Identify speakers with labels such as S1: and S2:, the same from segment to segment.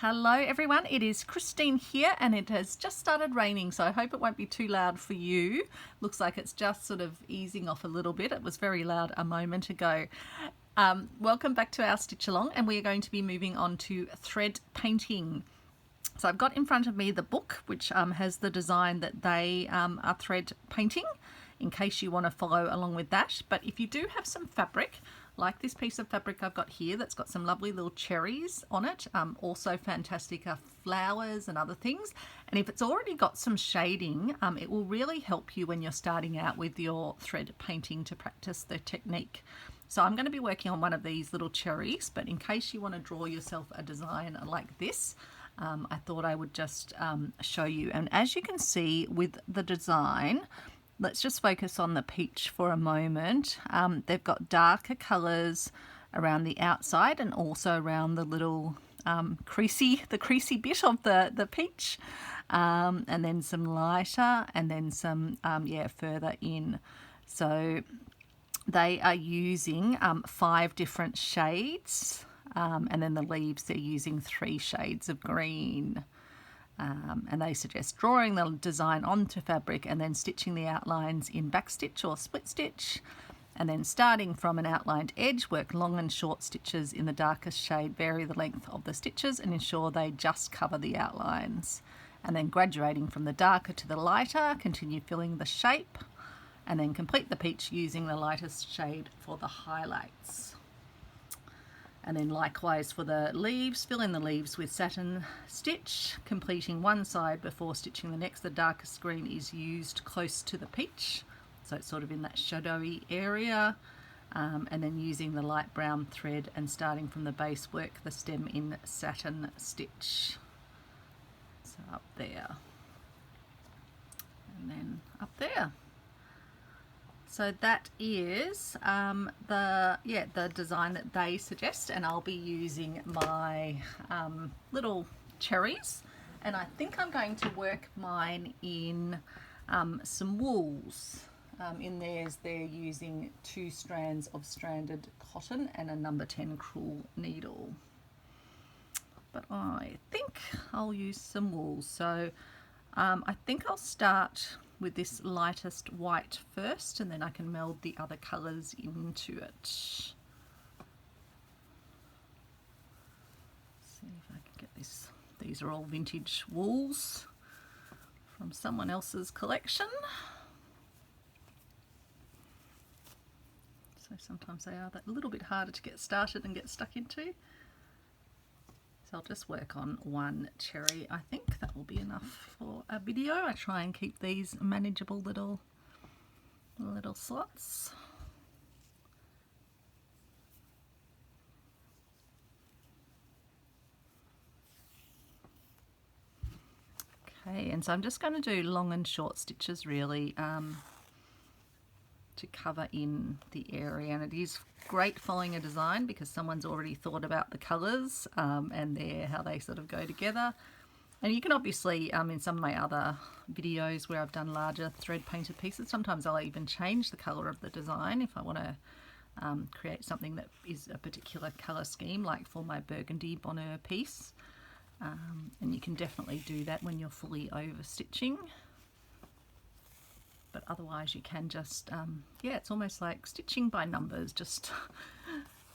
S1: Hello everyone, it is Christine here and it has just started raining, so I hope it won't be too loud for you. Looks like it's just sort of easing off a little bit. It was very loud a moment ago. Welcome back to our stitch along, and we are going to be moving on to thread painting. So I've got in front of me the book which has the design that they are thread painting, in case you want to follow along with that. But if you do have some fabric, like this piece of fabric I've got here that's got some lovely little cherries on it, also fantastic flowers and other things, and if it's already got some shading, it will really help you when you're starting out with your thread painting to practice the technique. So I'm going to be working on one of these little cherries, but in case you want to draw yourself a design like this, I thought I would just show you. And as you can see with the design, let's just focus on the peach for a moment. They've got darker colours around the outside and also around the little creasy bit of the peach, and then some lighter, and then some further in. So they are using 5 different shades, and then the leaves they're using 3 shades of green. And they suggest drawing the design onto fabric and then stitching the outlines in backstitch or split stitch, and then starting from an outlined edge, work long and short stitches in the darkest shade, vary the length of the stitches and ensure they just cover the outlines, and then graduating from the darker to the lighter, continue filling the shape, and then complete the peach using the lightest shade for the highlights. And then likewise for the leaves, fill in the leaves with satin stitch, completing one side before stitching the next. The darkest green is used close to the peach, so it's sort of in that shadowy area, and then using the light brown thread and starting from the base, work the stem in satin stitch. So up there, and then up there. So that is the design that they suggest, and I'll be using my little cherries, and I think I'm going to work mine in some wools. In theirs they're using 2 strands of stranded cotton and a number 10 crewel needle, but I think I'll use some wool. So I think I'll start with this lightest white first, and then I can meld the other colours into it. See if I can get this. These are all vintage wools from someone else's collection. So sometimes they are that little bit harder to get started and get stuck into. So I'll just work on one cherry. I think that will be enough for a video. I try and keep these manageable little slots. Okay, and so I'm just going to do long and short stitches really, to cover in the area, and it is great following a design because someone's already thought about the colours and how they sort of go together. And you can obviously, in some of my other videos where I've done larger thread painted pieces, sometimes I'll even change the colour of the design if I want to create something that is a particular colour scheme, like for my burgundy bonheur piece. And you can definitely do that when you're fully over stitching. But otherwise you can just, it's almost like stitching by numbers, just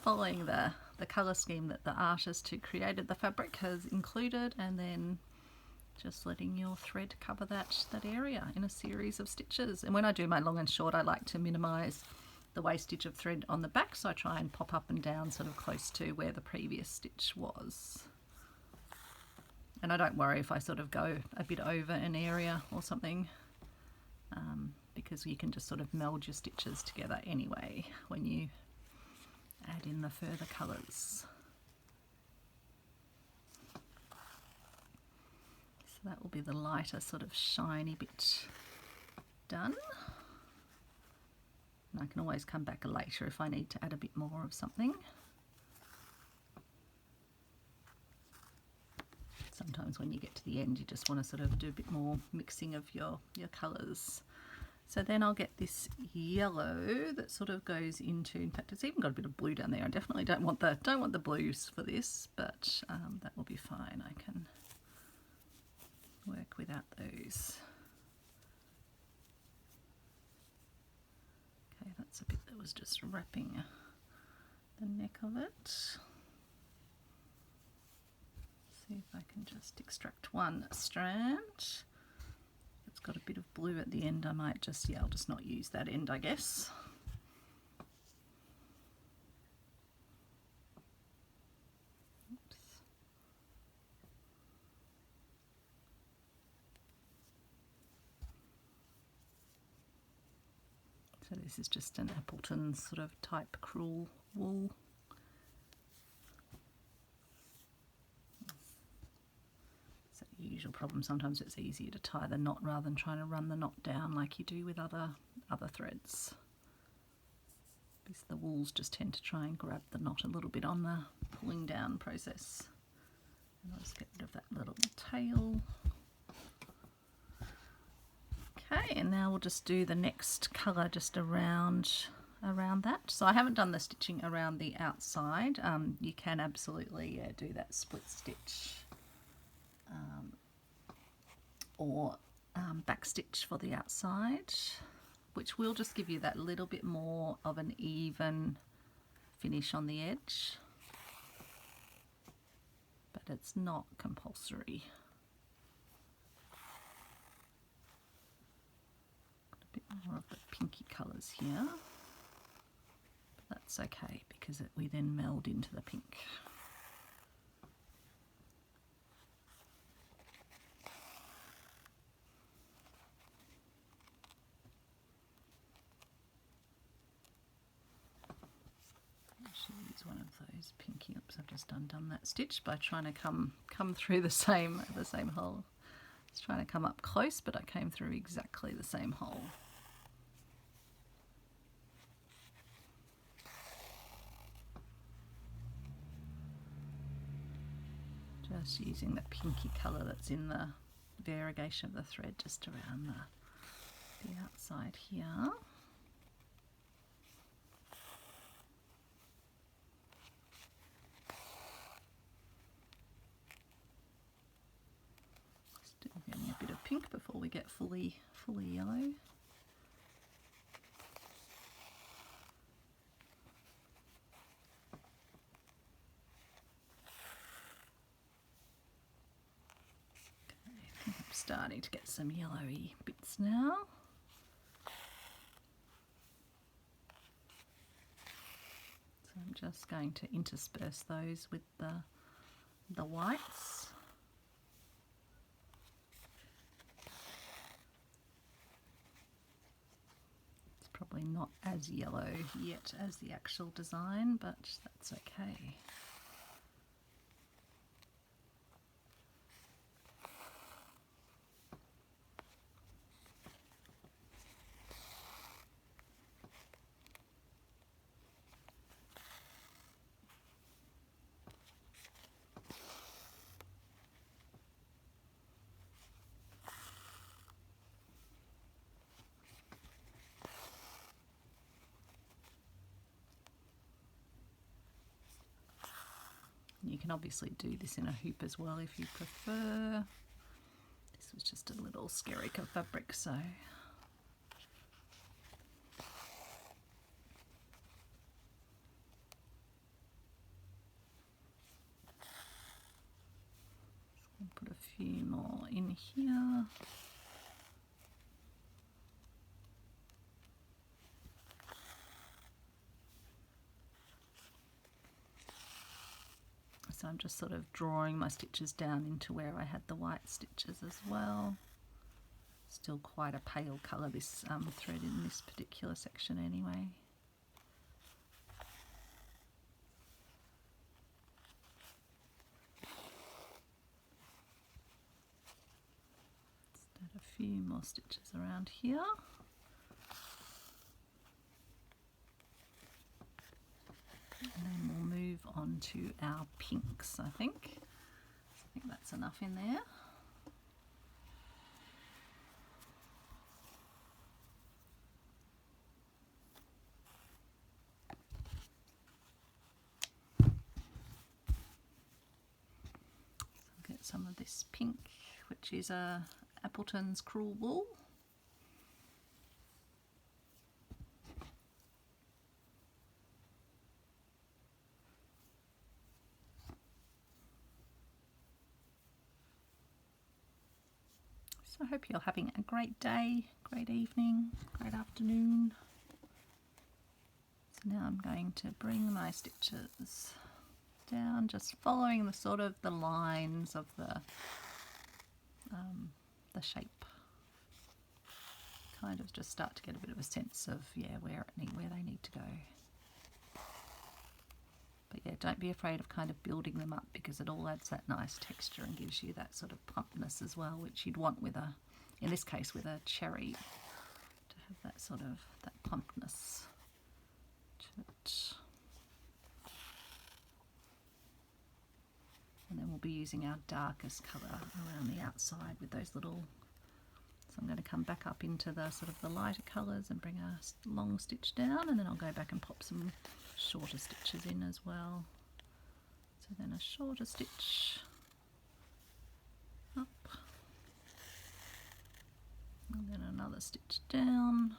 S1: following the colour scheme that the artist who created the fabric has included, and then just letting your thread cover that area in a series of stitches. And when I do my long and short, I like to minimise the wastage of thread on the back, so I try and pop up and down sort of close to where the previous stitch was. And I don't worry if I sort of go a bit over an area or something, because you can just sort of meld your stitches together anyway when you add in the further colours. So that will be the lighter sort of shiny bit done. And I can always come back later if I need to add a bit more of something. Sometimes when you get to the end you just want to sort of do a bit more mixing of your colours. So then I'll get this yellow that sort of goes into, in fact it's even got a bit of blue down there. I definitely don't want the blues for this, but that will be fine. I was just wrapping the neck of it. See if I can just extract one strand. It's got a bit of blue at the end. I might just, I'll just not use that end, I guess. Oops. So this is just an Appleton sort of type crewel wool. It's a usual problem. Sometimes it's easier to tie the knot rather than trying to run the knot down like you do with other threads. Because the wools just tend to try and grab the knot a little bit on the pulling down process. And I'll just get rid of that little tail. Okay, and now we'll just do the next colour just around that. So I haven't done the stitching around the outside. You can absolutely do that split stitch or back stitch for the outside, which will just give you that little bit more of an even finish on the edge, but it's not compulsory. More of the pinky colours here, but that's okay because we then meld into the pink. I should use one of those pinky. Oops, I've just undone that stitch by trying to come through the same hole. I was trying to come up close, but I came through exactly the same hole. Just using the pinky colour that's in the variegation of the thread just around the outside here. Still getting a bit of pink before we get fully yellow. Starting to get some yellowy bits now. So I'm just going to intersperse those with the whites. It's probably not as yellow yet as the actual design, but that's okay. You can obviously do this in a hoop as well if you prefer. This was just a little skerrick of fabric, so put a few more in here. So I'm just sort of drawing my stitches down into where I had the white stitches as well. Still quite a pale colour, this thread in this particular section anyway. Just add a few more stitches around here. And then we'll move on to our pinks, I think. I think that's enough in there. So I'll get some of this pink, which is Appleton's crewel wool. I hope you're having a great day, great evening, great afternoon. So now I'm going to bring my stitches down, just following the sort of the lines of the shape. Kind of just start to get a bit of a sense of where they need to go. But yeah, don't be afraid of kind of building them up, because it all adds that nice texture and gives you that sort of plumpness as well, which you'd want with in this case with a cherry, to have that sort of that plumpness to it. And then we'll be using our darkest colour around the outside with those little. So I'm going to come back up into the sort of the lighter colours and bring a long stitch down, and then I'll go back and pop some shorter stitches in as well. So then a shorter stitch up, and then another stitch down.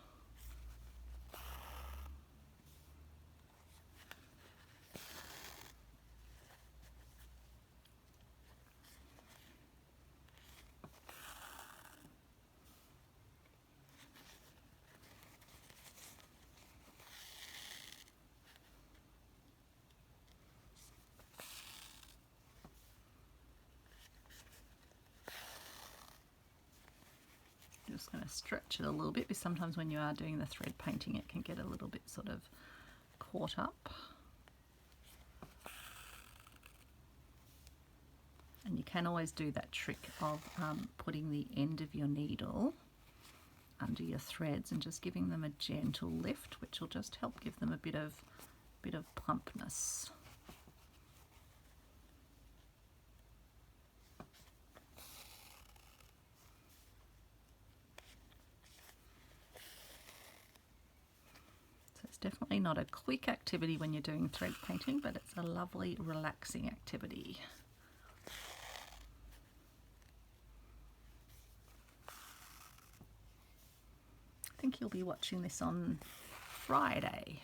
S1: Just going to stretch it a little bit, because sometimes when you are doing the thread painting it can get a little bit sort of caught up. And you can always do that trick of putting the end of your needle under your threads and just giving them a gentle lift, which will just help give them a bit of plumpness. Definitely not a quick activity when you're doing thread painting, but it's a lovely relaxing activity. I think you'll be watching this on Friday.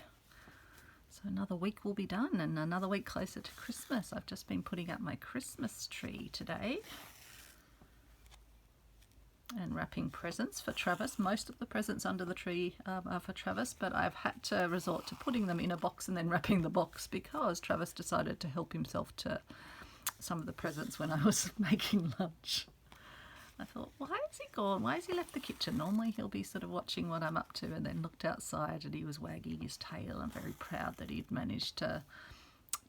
S1: So another week will be done, and another week closer to Christmas. I've just been putting up my Christmas tree today and wrapping presents for Travis. Most of the presents under the tree are for Travis, but I've had to resort to putting them in a box and then wrapping the box, because Travis decided to help himself to some of the presents when I was making lunch. I thought, why has he gone? Why has he left the kitchen? Normally he'll be sort of watching what I'm up to, and then looked outside and he was wagging his tail. I'm very proud that he'd managed to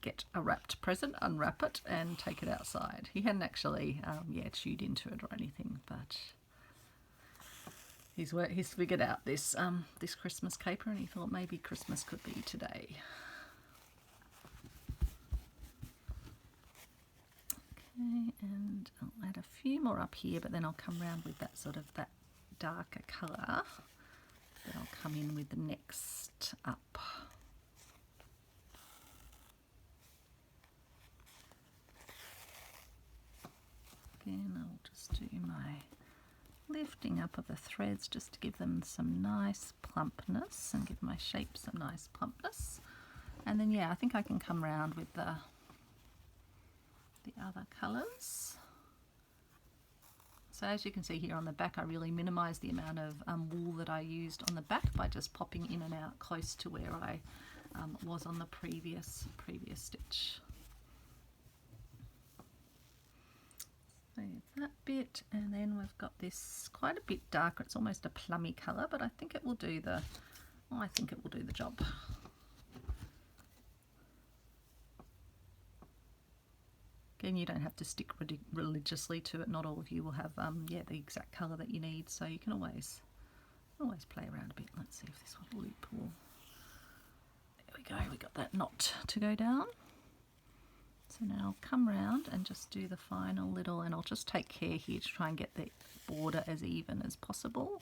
S1: get a wrapped present, unwrap it and take it outside. He hadn't actually chewed into it or anything, but he's figured out this this Christmas caper, and he thought maybe Christmas could be today. Okay, and I'll add a few more up here, but then I'll come around with that sort of that darker colour that I'll come in with the next up. Again, I'll just do my lifting up of the threads just to give them some nice plumpness and give my shape some nice plumpness. And then I think I can come around with the other colours. So as you can see here on the back, I really minimised the amount of wool that I used on the back by just popping in and out close to where I was on the previous stitch. That bit, and then we've got this quite a bit darker. It's almost a plummy colour, but I think it will do the job. Again, you don't have to stick religiously to it. Not all of you will have the exact colour that you need, so you can always play around a bit. Let's see if this one loop will. There we go. We got that knot to go down. So now I'll come round and just do the final little, and I'll just take care here to try and get the border as even as possible.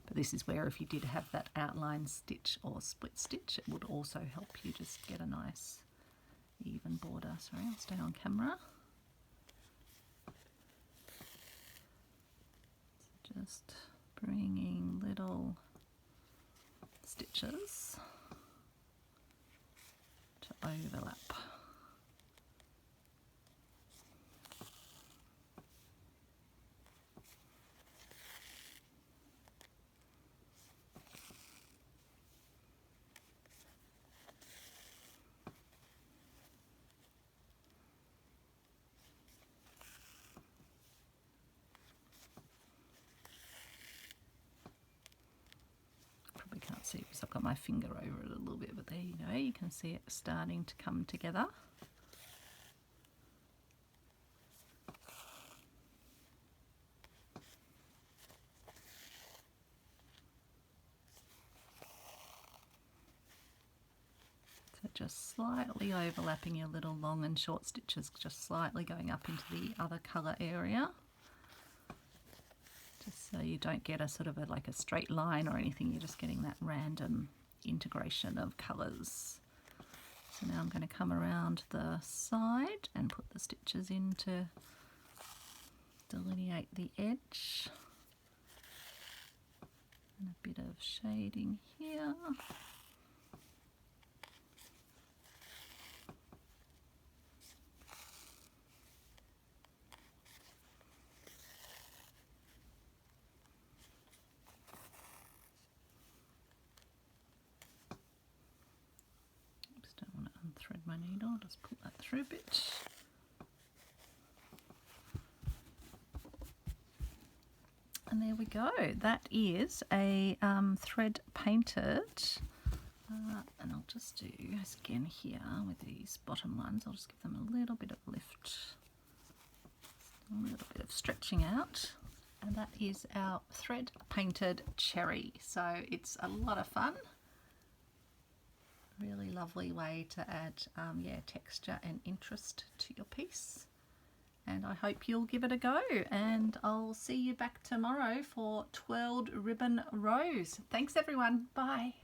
S1: But this is where if you did have that outline stitch or split stitch, it would also help you just get a nice even border. Sorry, I'll stay on camera. So just bringing little stitches to overlap. see, because I've got my finger over it a little bit, but there you go. You can see it starting to come together. So just slightly overlapping your little long and short stitches, just slightly going up into the other colour area. Just so you don't get a sort of like a straight line or anything, you're just getting that random integration of colours. So now I'm going to come around the side and put the stitches in to delineate the edge. And a bit of shading here. Don't want to unthread my needle, just pull that through a bit. And there we go. That is a thread painted. And I'll just do again here with these bottom ones. I'll just give them a little bit of lift, a little bit of stretching out. And that is our thread painted cherry. So it's a lot of fun. Really lovely way to add texture and interest to your piece, and I hope you'll give it a go, and I'll see you back tomorrow for twirled ribbon rows. Thanks everyone, bye.